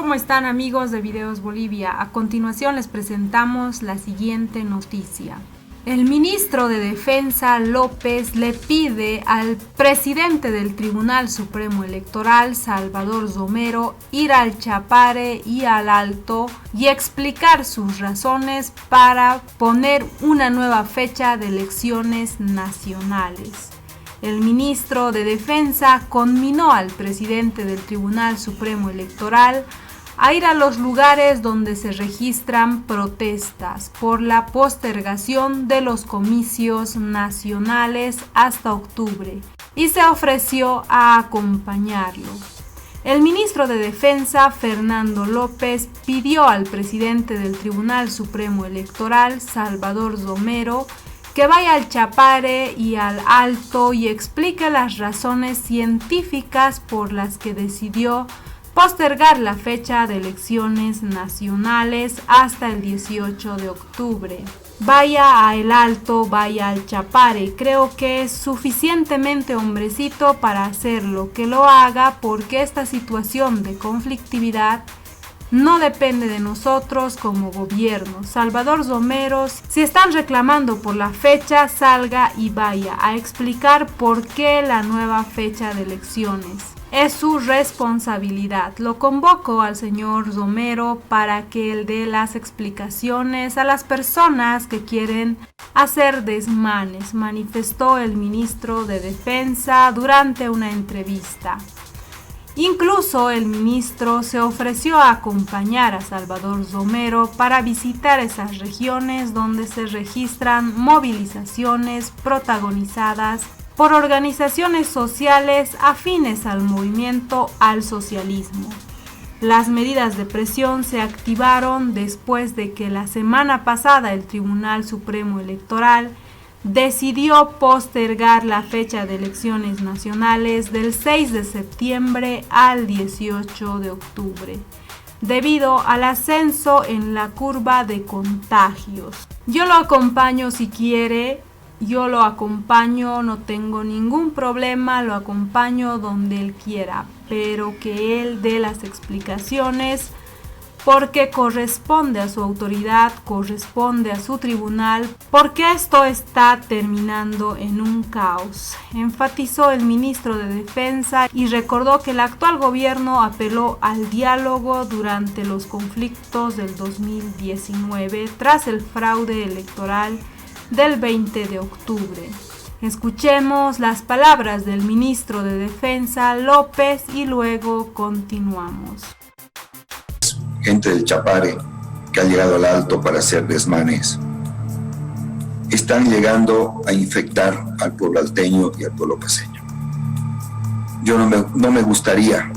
¿Cómo están, amigos de Videos Bolivia? A continuación les presentamos la siguiente noticia. El ministro de Defensa López le pide al presidente del Tribunal Supremo Electoral, Salvador Somero, ir al Chapare y al Alto y explicar sus razones para poner una nueva fecha de elecciones nacionales. El ministro de Defensa conminó al presidente del Tribunal Supremo Electoral a ir a los lugares donde se registran protestas por la postergación de los comicios nacionales hasta octubre y se ofreció a acompañarlo. El ministro de Defensa, Fernando López, pidió al presidente del Tribunal Supremo Electoral, Salvador Somero, que vaya al Chapare y al Alto y explique las razones científicas por las que decidió postergar la fecha de elecciones nacionales hasta el 18 de octubre. Vaya a El Alto, vaya al Chapare. Creo que es suficientemente hombrecito para hacerlo, que lo haga, porque esta situación de conflictividad no depende de nosotros como gobierno. Salvador Somero, si están reclamando por la fecha, salga y vaya a explicar por qué la nueva fecha de elecciones. Es su responsabilidad. Lo convoco al señor Somero para que él dé las explicaciones a las personas que quieren hacer desmanes, manifestó el ministro de Defensa durante una entrevista. Incluso el ministro se ofreció a acompañar a Salvador Somero para visitar esas regiones donde se registran movilizaciones protagonizadas por organizaciones sociales afines al movimiento al socialismo. Las medidas de presión se activaron después de que la semana pasada el Tribunal Supremo Electoral decidió postergar la fecha de elecciones nacionales del 6 de septiembre al 18 de octubre, debido al ascenso en la curva de contagios. Yo lo acompaño si quiere. Yo lo acompaño, no tengo ningún problema, lo acompaño donde él quiera, pero que él dé las explicaciones porque corresponde a su autoridad, corresponde a su tribunal, porque esto está terminando en un caos, enfatizó el ministro de Defensa y recordó que el actual gobierno apeló al diálogo durante los conflictos del 2019 tras el fraude electoral del 20 de octubre. Escuchemos las palabras del ministro de Defensa López y luego continuamos. Gente del Chapare que ha llegado al Alto para hacer desmanes están llegando a infectar al pueblo alteño y al pueblo paceño. Yo no me gustaría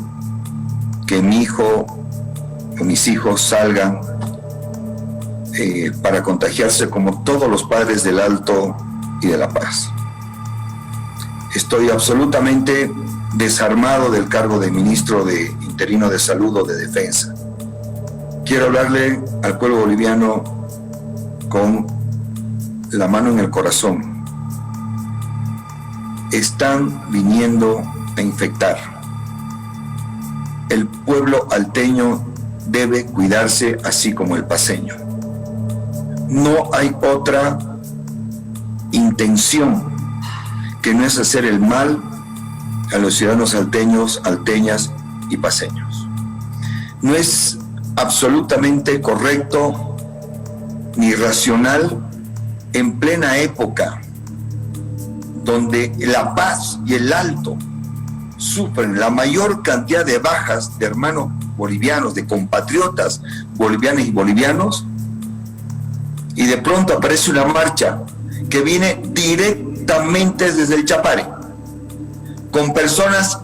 que mi hijo o mis hijos salgan para contagiarse como todos los padres del Alto y de La Paz. Estoy absolutamente desarmado del cargo de ministro interino de Salud o de Defensa. Quiero hablarle al pueblo boliviano con la mano en el corazón. Están viniendo a infectar. El pueblo alteño debe cuidarse así como el paceño. No hay otra intención que no es hacer el mal a los ciudadanos alteños, alteñas y paceños. No es absolutamente correcto ni racional en plena época donde La Paz y el Alto sufren la mayor cantidad de bajas de hermanos bolivianos, de compatriotas bolivianas y bolivianos, y de pronto aparece una marcha que viene directamente desde el Chapare, con personas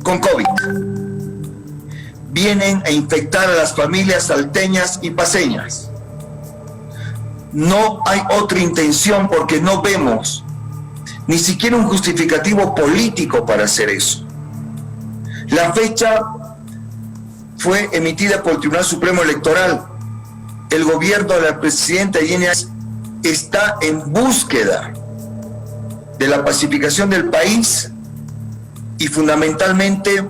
con COVID. Vienen a infectar a las familias salteñas y paceñas. No hay otra intención porque no vemos ni siquiera un justificativo político para hacer eso. La fecha fue emitida por el Tribunal Supremo Electoral. El gobierno de la presidenta Yáñez está en búsqueda de la pacificación del país y fundamentalmente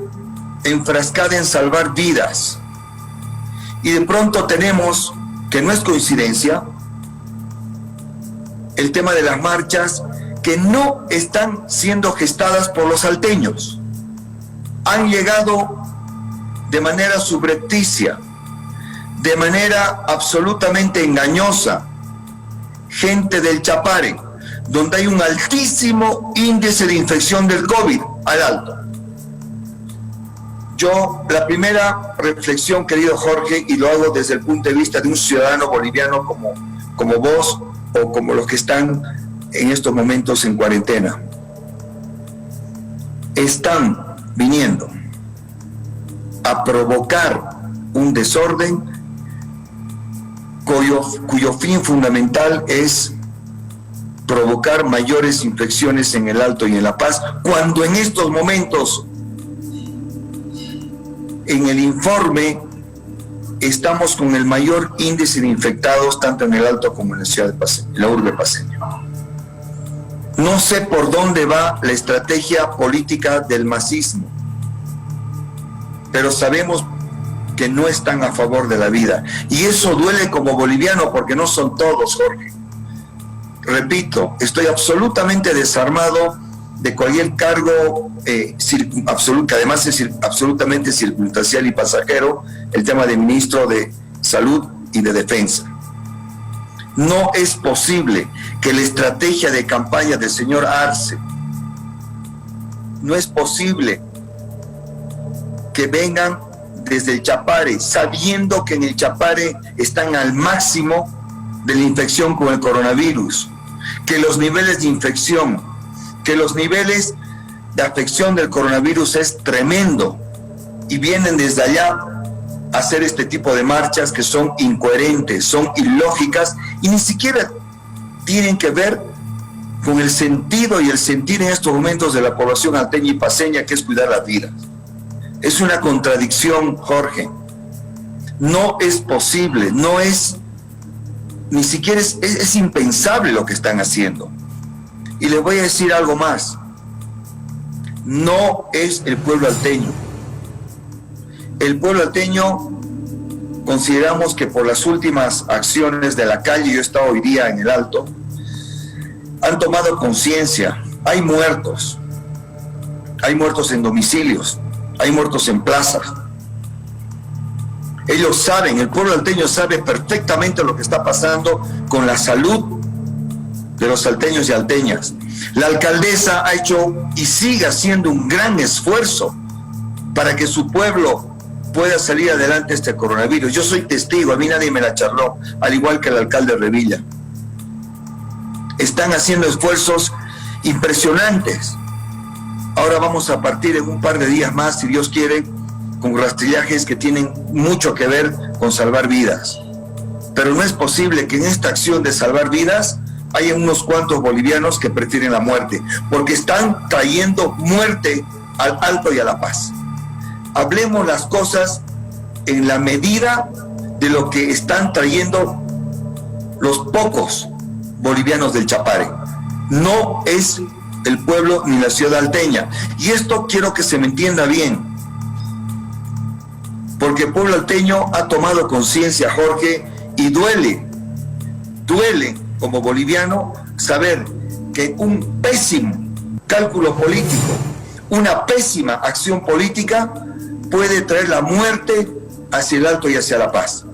enfrascada en salvar vidas. Y de pronto tenemos, que no es coincidencia, el tema de las marchas que no están siendo gestadas por los salteños. Han llegado de manera subrepticia, de manera absolutamente engañosa, gente del Chapare, donde hay un altísimo índice de infección del COVID, al alto. Yo, la primera reflexión, querido Jorge, y lo hago desde el punto de vista de un ciudadano boliviano como vos o como los que están en estos momentos en cuarentena, están viniendo a provocar un desorden cuyo fin fundamental es provocar mayores infecciones en el Alto y en La Paz, cuando en estos momentos, en el informe, estamos con el mayor índice de infectados tanto en el Alto como en la ciudad de Paceño, en la urbe paceña. No sé por dónde va la estrategia política del masismo, pero sabemos que no están a favor de la vida. Y eso duele como boliviano porque no son todos, Jorge. Repito, estoy absolutamente desarmado de cualquier cargo que además es absolutamente circunstancial y pasajero, el tema de ministro de Salud y de Defensa. No es posible que la estrategia de campaña del señor Arce, no es posible que vengan desde el Chapare, sabiendo que en el Chapare están al máximo de la infección con el coronavirus, que los niveles de infección, que los niveles de afección del coronavirus es tremendo, y vienen desde allá a hacer este tipo de marchas que son incoherentes, son ilógicas y ni siquiera tienen que ver con el sentido y el sentir en estos momentos de la población alteña y paceña, que es cuidar las vidas. Es una contradicción, Jorge. No es posible, no es, ni siquiera es impensable lo que están haciendo. Y les voy a decir algo más. No es el pueblo alteño. El pueblo alteño, consideramos que por las últimas acciones de la calle, yo he estado hoy día en el Alto, han tomado conciencia. Hay muertos en domicilios, hay muertos en plazas. Ellos saben, el pueblo alteño sabe perfectamente lo que está pasando con la salud de los salteños y alteñas. La alcaldesa ha hecho y sigue haciendo un gran esfuerzo para que su pueblo pueda salir adelante este coronavirus. Yo soy testigo, a mí nadie me la charló, al igual que el alcalde Revilla. Están haciendo esfuerzos impresionantes. Ahora vamos a partir en un par de días más, si Dios quiere, con rastrillajes que tienen mucho que ver con salvar vidas. Pero no es posible que en esta acción de salvar vidas haya unos cuantos bolivianos que prefieren la muerte, porque están trayendo muerte al Alto y a La Paz. Hablemos las cosas en la medida de lo que están trayendo los pocos bolivianos del Chapare. No es el pueblo ni la ciudad alteña. Y esto quiero que se me entienda bien, porque el pueblo alteño ha tomado conciencia, Jorge, y duele como boliviano saber que un pésimo cálculo político, una pésima acción política puede traer la muerte hacia el Alto y hacia La Paz.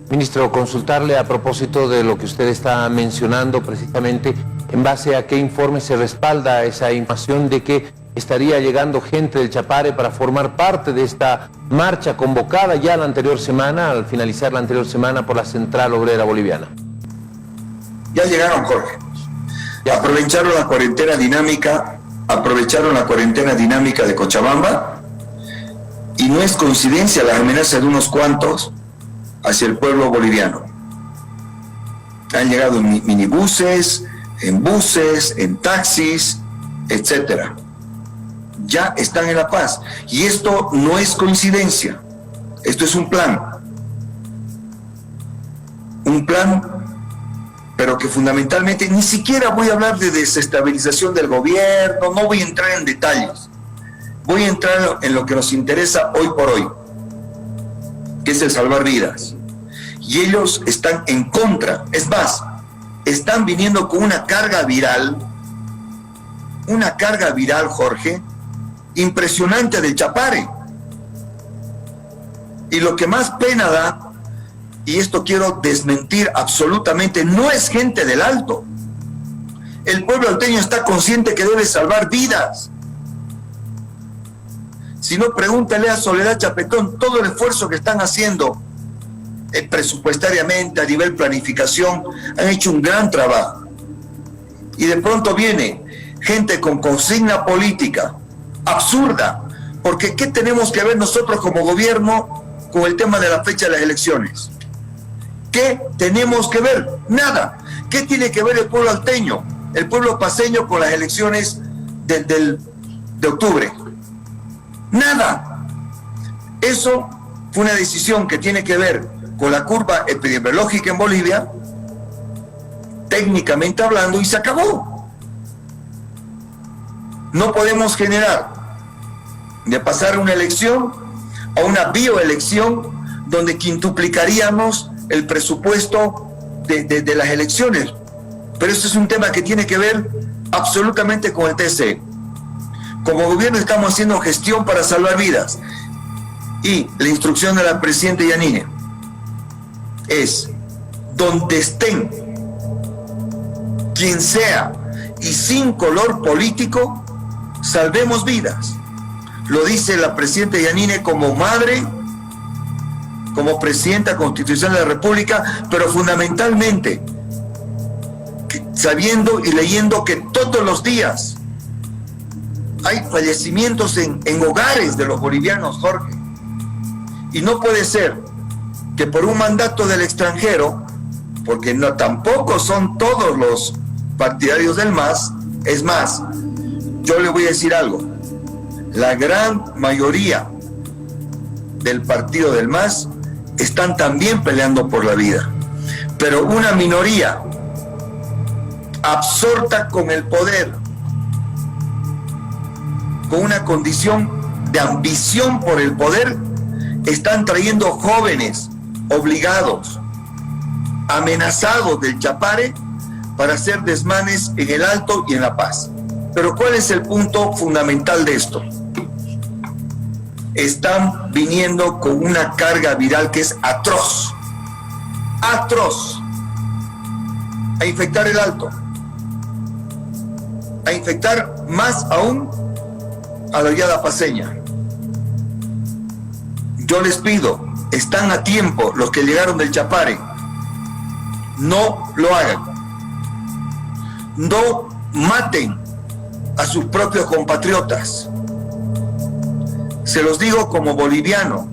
Ministro, consultarle a propósito de lo que usted está mencionando, precisamente en base a qué informe se respalda esa información de que estaría llegando gente del Chapare para formar parte de esta marcha convocada ya la anterior semana, al finalizar la anterior semana, por la Central Obrera Boliviana. Ya llegaron, Jorge. Aprovecharon la cuarentena dinámica de Cochabamba, y no es coincidencia la amenaza de unos cuantos hacia el pueblo boliviano. Han llegado en minibuses, en buses, en taxis, etcétera. Ya están en La Paz. Y esto no es coincidencia. Esto es un plan. Un plan, pero que fundamentalmente ni siquiera voy a hablar de desestabilización del gobierno, no voy a entrar en detalles. Voy a entrar en lo que nos interesa hoy por hoy. que es el salvar vidas. Y ellos están en contra. Es más, están viniendo con una carga viral, Jorge, impresionante del Chapare. Y lo que más pena da, y esto quiero desmentir absolutamente, no es gente del Alto. El pueblo alteño está consciente que debe salvar vidas. Si no, pregúntale a Soledad Chapetón todo el esfuerzo que están haciendo presupuestariamente, a nivel planificación, han hecho un gran trabajo. Y de pronto viene gente con consigna política absurda, porque ¿qué tenemos que ver nosotros como gobierno con el tema de la fecha de las elecciones? ¿Qué tenemos que ver? Nada. ¿Qué tiene que ver el pueblo alteño, el pueblo paceño con las elecciones de octubre? Nada. Eso fue una decisión que tiene que ver con la curva epidemiológica en Bolivia, técnicamente hablando, y se acabó. No podemos generar de pasar una elección a una bioelección donde quintuplicaríamos el presupuesto de las elecciones. Pero eso es un tema que tiene que ver absolutamente con el TSE. Como gobierno estamos haciendo gestión para salvar vidas, y la instrucción de la presidenta Yanine es: donde estén, quien sea y sin color político, salvemos vidas. Lo dice la presidenta Yanine como madre, como presidenta constitucional de la República, pero fundamentalmente sabiendo y leyendo que todos los días hay fallecimientos en hogares de los bolivianos, Jorge. Y no puede ser que por un mandato del extranjero, porque no, tampoco son todos los partidarios del MAS, es más, yo le voy a decir algo, la gran mayoría del partido del MAS están también peleando por la vida, pero una minoría absorta con el poder, con una condición de ambición por el poder, están trayendo jóvenes obligados, amenazados del Chapare, para hacer desmanes en el Alto y en La Paz. Pero ¿cuál es el punto fundamental de esto? Están viniendo con una carga viral que es atroz, a infectar el Alto, a infectar más aún a la Hollada paceña. Yo les pido, están a tiempo los que llegaron del Chapare, no lo hagan, no maten a sus propios compatriotas. Se los digo como boliviano,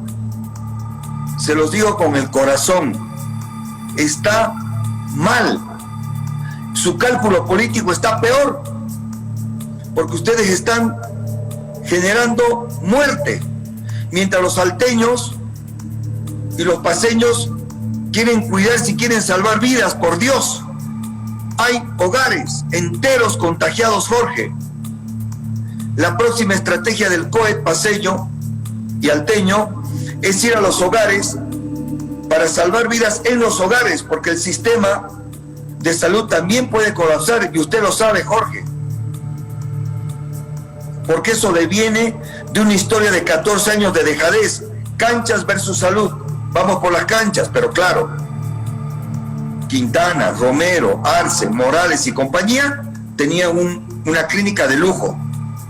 se los digo con el corazón, está mal, su cálculo político está peor, porque ustedes están generando muerte, mientras los salteños y los paceños quieren cuidarse y quieren salvar vidas. Por Dios, hay hogares enteros contagiados, Jorge. La próxima estrategia del COE paceño y alteño es ir a los hogares para salvar vidas en los hogares, porque el sistema de salud también puede colapsar, y usted lo sabe, Jorge, porque eso deviene de una historia de 14 años de dejadez. Canchas versus salud, vamos por las canchas, pero claro, Quintana, Romero, Arce, Morales y compañía tenían una clínica de lujo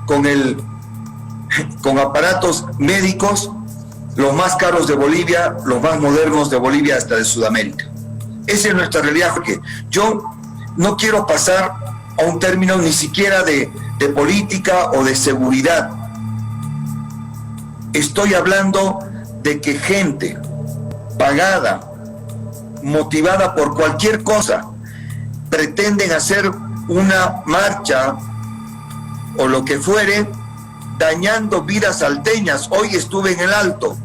con aparatos médicos, los más caros de Bolivia, los más modernos de Bolivia, hasta de Sudamérica. Esa es nuestra realidad, porque yo no quiero pasar a un término ni siquiera de política o de seguridad. Estoy hablando de que gente pagada, motivada por cualquier cosa, pretenden hacer una marcha o lo que fuere, dañando vidas salteñas. Hoy estuve en el Alto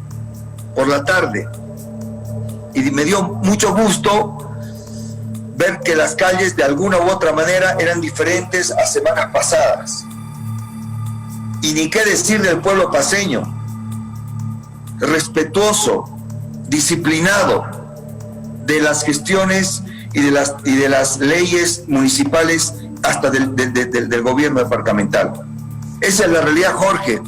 por la tarde y me dio mucho gusto ver que las calles de alguna u otra manera eran diferentes a semanas pasadas. Y ni qué decir del pueblo paceño, respetuoso, disciplinado de las gestiones y de las leyes municipales hasta del gobierno departamental. Esa es la realidad, Jorge.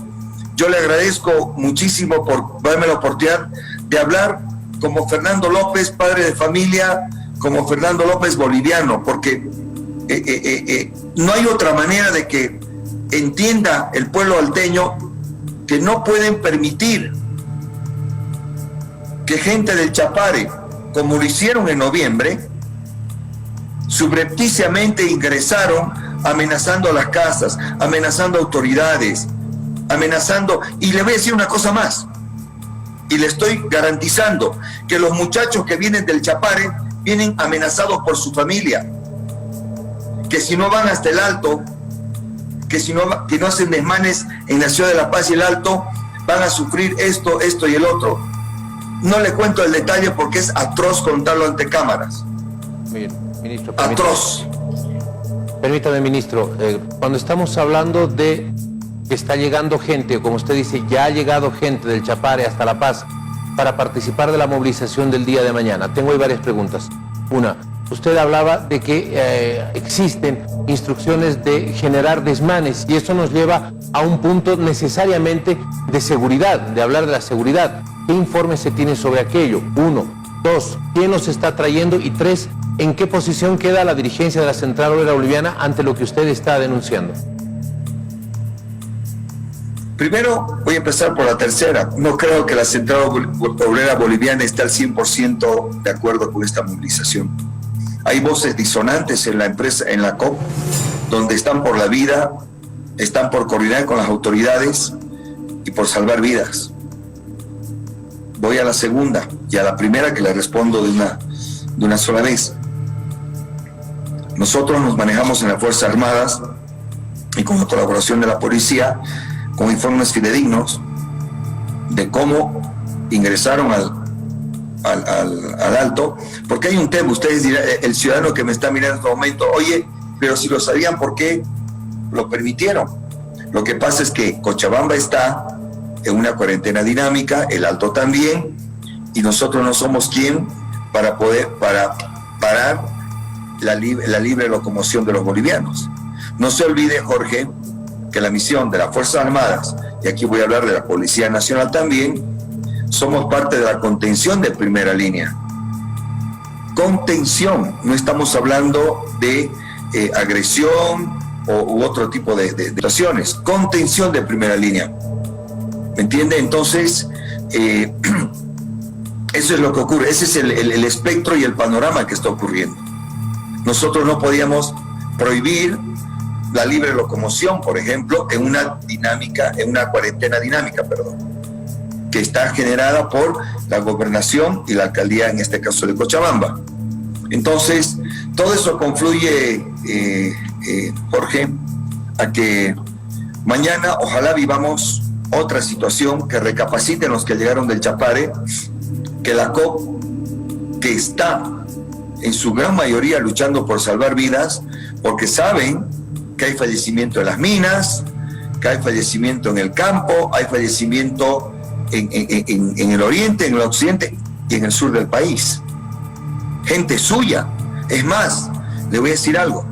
Yo le agradezco muchísimo por darme la oportunidad de hablar como Fernando López, padre de familia, como Fernando López boliviano, porque no hay otra manera de que entienda el pueblo alteño que no pueden permitir que gente del Chapare, como lo hicieron en noviembre, subrepticiamente ingresaron amenazando las casas, amenazando autoridades, amenazando, y le voy a decir una cosa más, y le estoy garantizando que los muchachos que vienen del Chapare vienen amenazados por su familia, que si no van hasta el Alto, que no hacen desmanes en la ciudad de La Paz y el Alto, van a sufrir esto y el otro. No le cuento el detalle porque es atroz contarlo ante cámaras. Bien, ministro, atroz. Permítame, ministro, cuando estamos hablando de que está llegando gente, como usted dice, ya ha llegado gente del Chapare hasta La Paz para participar de la movilización del día de mañana. Tengo ahí varias preguntas. Una, usted hablaba de que existen instrucciones de generar desmanes y eso nos lleva a un punto necesariamente de seguridad, de hablar de la seguridad. ¿Qué informes se tiene sobre aquello? Uno. Dos, ¿quién los está trayendo? Y tres, ¿en qué posición queda la dirigencia de la Central Obrera Boliviana ante lo que usted está denunciando? Primero, voy a empezar por la tercera. No creo que la Central Obrera Boliviana esté al 100% de acuerdo con esta movilización. Hay voces disonantes en la empresa, en la COP, donde están por la vida, están por coordinar con las autoridades y por salvar vidas. Voy a la segunda y a la primera que le respondo de una sola vez. Nosotros nos manejamos en las Fuerzas Armadas y con la colaboración de la policía con informes fidedignos de cómo ingresaron al Alto, porque hay un tema, ustedes dirán, el ciudadano que me está mirando en este momento, oye, pero si lo sabían, ¿por qué lo permitieron? Lo que pasa es que Cochabamba está en una cuarentena dinámica, el Alto también, y nosotros no somos quien para parar la libre locomoción de los bolivianos. No se olvide, Jorge, que la misión de las Fuerzas Armadas, y aquí voy a hablar de la Policía Nacional también, somos parte de la contención de primera línea. Contención, no estamos hablando de agresión u otro tipo de situaciones. Contención de primera línea. ¿Me entiende? Entonces, eso es lo que ocurre. Ese es el espectro y el panorama que está ocurriendo. Nosotros no podíamos prohibir la libre locomoción, por ejemplo, en una cuarentena dinámica, que está generada por la gobernación y la alcaldía, en este caso de Cochabamba. Entonces, todo eso confluye, Jorge, a que mañana ojalá vivamos otra situación, que recapaciten los que llegaron del Chapare, que la COP, que está en su gran mayoría luchando por salvar vidas, porque saben que hay fallecimiento en las minas, que hay fallecimiento en el campo, hay fallecimiento en el oriente, en el occidente y en el sur del país. Gente suya. Es más, le voy a decir algo.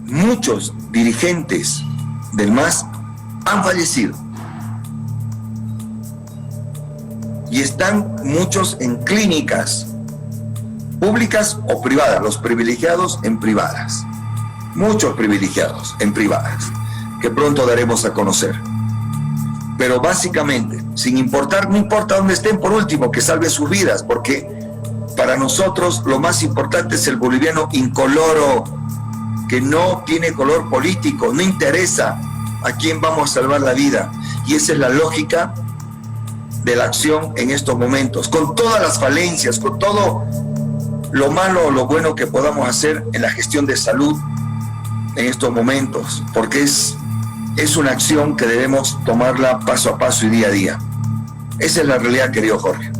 Muchos dirigentes del MAS han fallecido. Y están muchos en clínicas públicas o privadas, los privilegiados en privadas. Muchos privilegiados en privadas, que pronto daremos a conocer. Pero básicamente, sin importar, no importa dónde estén, por último, que salve sus vidas, porque para nosotros lo más importante es el boliviano incoloro, que no tiene color político, no interesa a quién vamos a salvar la vida. Y esa es la lógica de la acción en estos momentos, con todas las falencias, con todo lo malo o lo bueno que podamos hacer en la gestión de salud en estos momentos, porque es una acción que debemos tomarla paso a paso y día a día. Esa es la realidad, querido Jorge.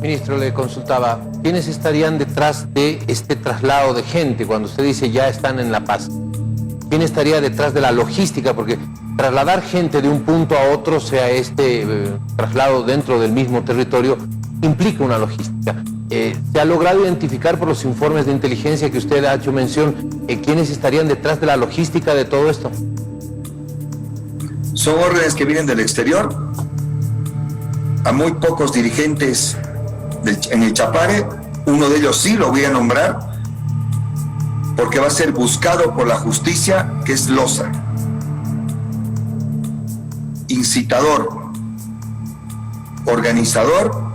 Ministro, le consultaba, ¿quiénes estarían detrás de este traslado de gente cuando usted dice ya están en La Paz? ¿Quién estaría detrás de la logística? Porque trasladar gente de un punto a otro, sea traslado dentro del mismo territorio, implica una logística. ¿Se ha logrado identificar por los informes de inteligencia que usted ha hecho mención quiénes estarían detrás de la logística de todo esto? Son órdenes que vienen del exterior. A muy pocos dirigentes en el Chapare, uno de ellos sí lo voy a nombrar, porque va a ser buscado por la justicia, que es Loza. Incitador, organizador,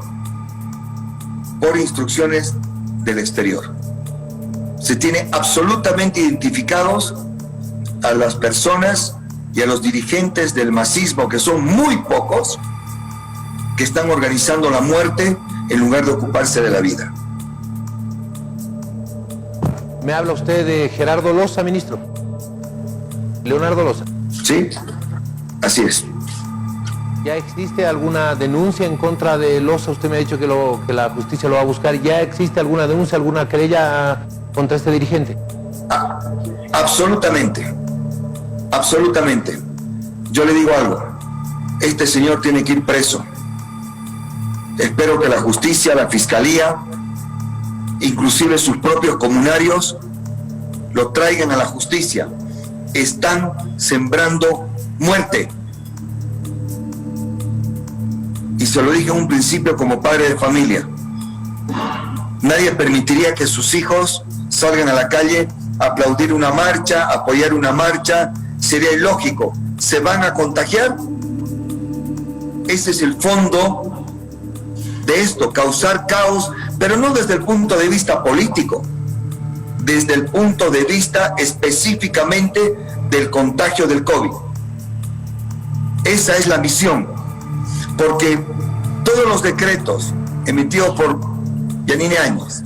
por instrucciones del exterior. Se tiene absolutamente identificados a las personas y a los dirigentes del masismo, que son muy pocos, que están organizando la muerte en lugar de ocuparse de la vida. ¿Me habla usted de Gerardo Loza, ministro? Leonardo Loza. Sí, así es. ¿Ya existe alguna denuncia en contra de Loza? Usted me ha dicho que la justicia lo va a buscar. ¿Ya existe alguna denuncia, alguna querella contra este dirigente? Absolutamente. Absolutamente. Yo le digo algo. Este señor tiene que ir preso. Espero que la justicia, la fiscalía, inclusive sus propios comunarios, lo traigan a la justicia. Están sembrando muerte. Y se lo dije en un principio como padre de familia. Nadie permitiría que sus hijos salgan a la calle a aplaudir una marcha, a apoyar una marcha. Sería ilógico. ¿Se van a contagiar? Ese es el fondo de esto, causar caos, pero no desde el punto de vista político, desde el punto de vista específicamente del contagio del COVID. Esa es la misión, porque todos los decretos emitidos por Yanine Áñez,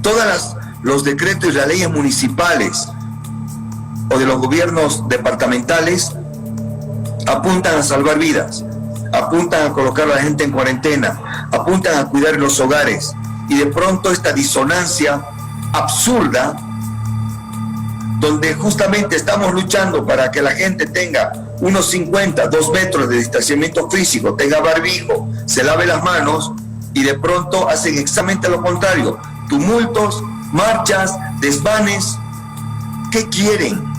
todos los decretos y las leyes municipales o de los gobiernos departamentales apuntan a salvar vidas, apuntan a colocar a la gente en cuarentena, apuntan a cuidar los hogares, y de pronto esta disonancia absurda, donde justamente estamos luchando para que la gente tenga unos 50, 2 metros de distanciamiento físico, tenga barbijo, se lave las manos, y de pronto hacen exactamente lo contrario, tumultos, marchas, desmanes. ¿Qué quieren?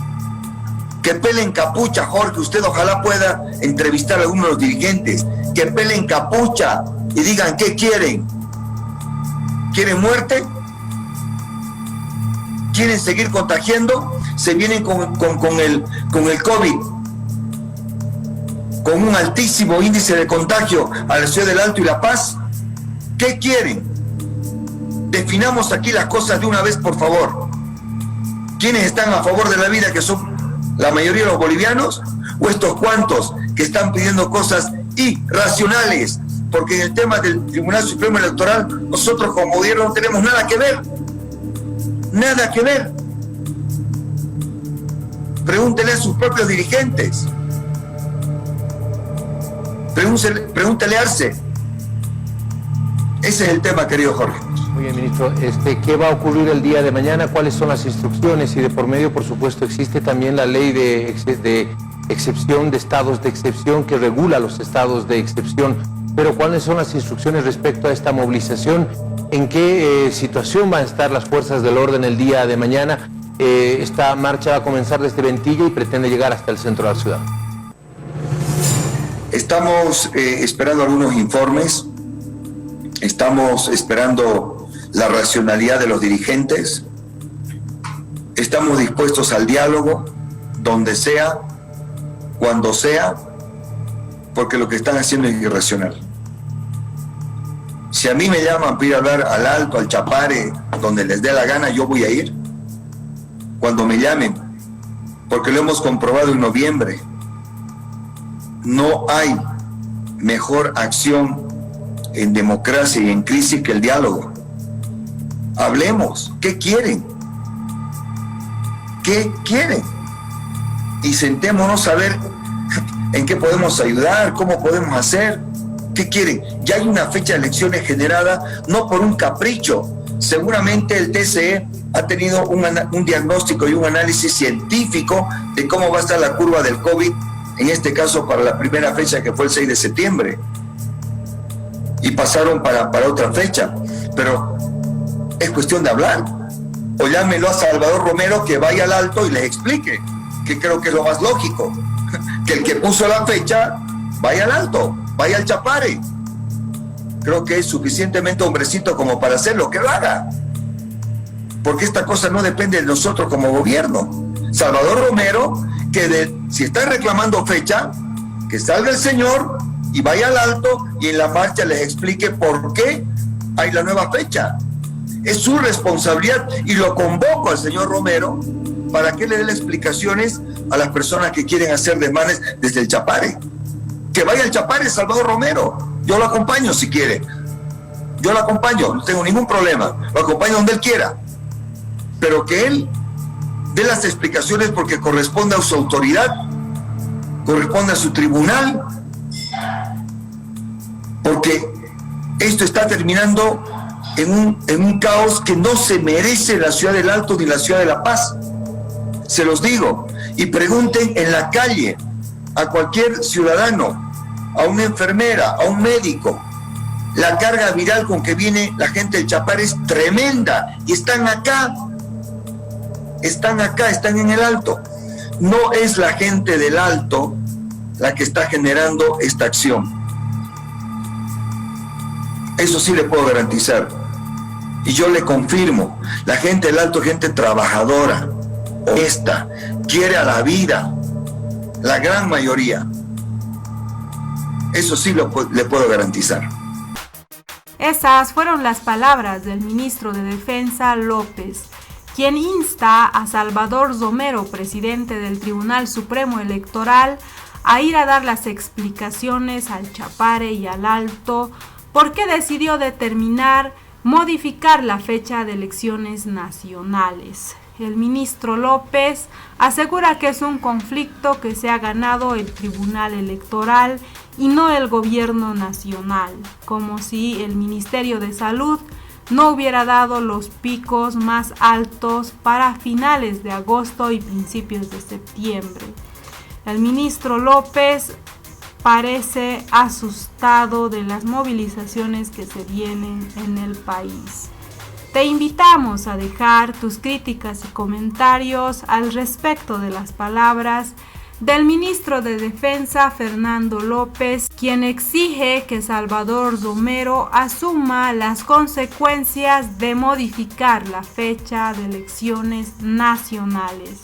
Que peleen capucha, Jorge. Usted ojalá pueda entrevistar a alguno de los dirigentes. Que peleen capucha y digan qué quieren. ¿Quieren muerte? ¿Quieren seguir contagiando? Se vienen con el COVID, con un altísimo índice de contagio a la ciudad del Alto y La Paz. ¿Qué quieren? Definamos aquí las cosas de una vez, por favor. ¿Quiénes están a favor de la vida, que son la mayoría de los bolivianos, o estos cuantos que están pidiendo cosas irracionales? Porque en el tema del Tribunal Supremo Electoral, nosotros como gobierno no tenemos nada que ver. Nada que ver. Pregúntele a sus propios dirigentes. Pregúntele a Arce. Ese es el tema, querido Jorge. Muy bien, ministro. ¿Qué va a ocurrir el día de mañana? ¿Cuáles son las instrucciones? Y de por medio, por supuesto, existe también la ley de excepción, de estados de excepción, que regula los estados de excepción. Pero ¿cuáles son las instrucciones respecto a esta movilización? ¿En qué situación van a estar las fuerzas del orden el día de mañana? Esta marcha va a comenzar desde Ventilla y pretende llegar hasta el centro de la ciudad. Estamos esperando algunos informes. Estamos esperando la racionalidad de los dirigentes. Estamos dispuestos al diálogo, donde sea, cuando sea, porque lo que están haciendo es irracional. Si a mí me llaman para ir a hablar al Alto, al Chapare, donde les dé la gana, yo voy a ir. Cuando me llamen, porque lo hemos comprobado en noviembre. No hay mejor acción en democracia y en crisis que el diálogo. Hablemos. ¿Qué quieren? ¿Qué quieren? Y sentémonos a ver en qué podemos ayudar, cómo podemos hacer. ¿Qué quieren? Ya hay una fecha de elecciones generada, no por un capricho. Seguramente el TCE ha tenido un diagnóstico y un análisis científico de cómo va a estar la curva del COVID, en este caso para la primera fecha que fue el 6 de septiembre. Y pasaron para otra fecha. Pero es cuestión de hablar. O llámelo a Salvador Romero que vaya al Alto y les explique, que creo que es lo más lógico. Que el que puso la fecha vaya al Alto, vaya al Chapare. Creo que es suficientemente hombrecito como para hacerlo, que lo haga. Porque esta cosa no depende de nosotros como gobierno. Salvador Romero, si está reclamando fecha, que salga el señor y vaya al Alto y en la marcha les explique por qué hay la nueva fecha. Es su responsabilidad y lo convoco al señor Romero para que le dé las explicaciones a las personas que quieren hacer desmanes desde el Chapare. Que vaya al Chapare Salvador Romero. Yo lo acompaño si quiere. Yo lo acompaño, no tengo ningún problema. Lo acompaño donde él quiera. Pero que él dé las explicaciones porque corresponde a su autoridad, corresponde a su tribunal, porque esto está terminando en un caos que no se merece la ciudad del Alto ni la ciudad de La Paz. Se los digo. Y pregunten en la calle a cualquier ciudadano, a una enfermera, a un médico. La carga viral con que viene la gente del Chapare es tremenda y están acá, están en el Alto. No es la gente del Alto la que está generando esta acción. Eso sí le puedo garantizar. Y yo le confirmo, la gente del Alto es gente trabajadora, honesta, quiere a la vida, la gran mayoría. Eso sí le puedo garantizar. Esas fueron las palabras del ministro de Defensa López, quien insta a Salvador Romero, presidente del Tribunal Supremo Electoral, a ir a dar las explicaciones al Chapare y al Alto por qué decidió modificar la fecha de elecciones nacionales. El ministro López asegura que es un conflicto que se ha ganado el Tribunal Electoral y no el gobierno nacional, como si el Ministerio de Salud no hubiera dado los picos más altos para finales de agosto y principios de septiembre. El ministro López parece asustado de las movilizaciones que se vienen en el país. Te invitamos a dejar tus críticas y comentarios al respecto de las palabras del ministro de Defensa Fernando López, quien exige que Salvador Romero asuma las consecuencias de modificar la fecha de elecciones nacionales.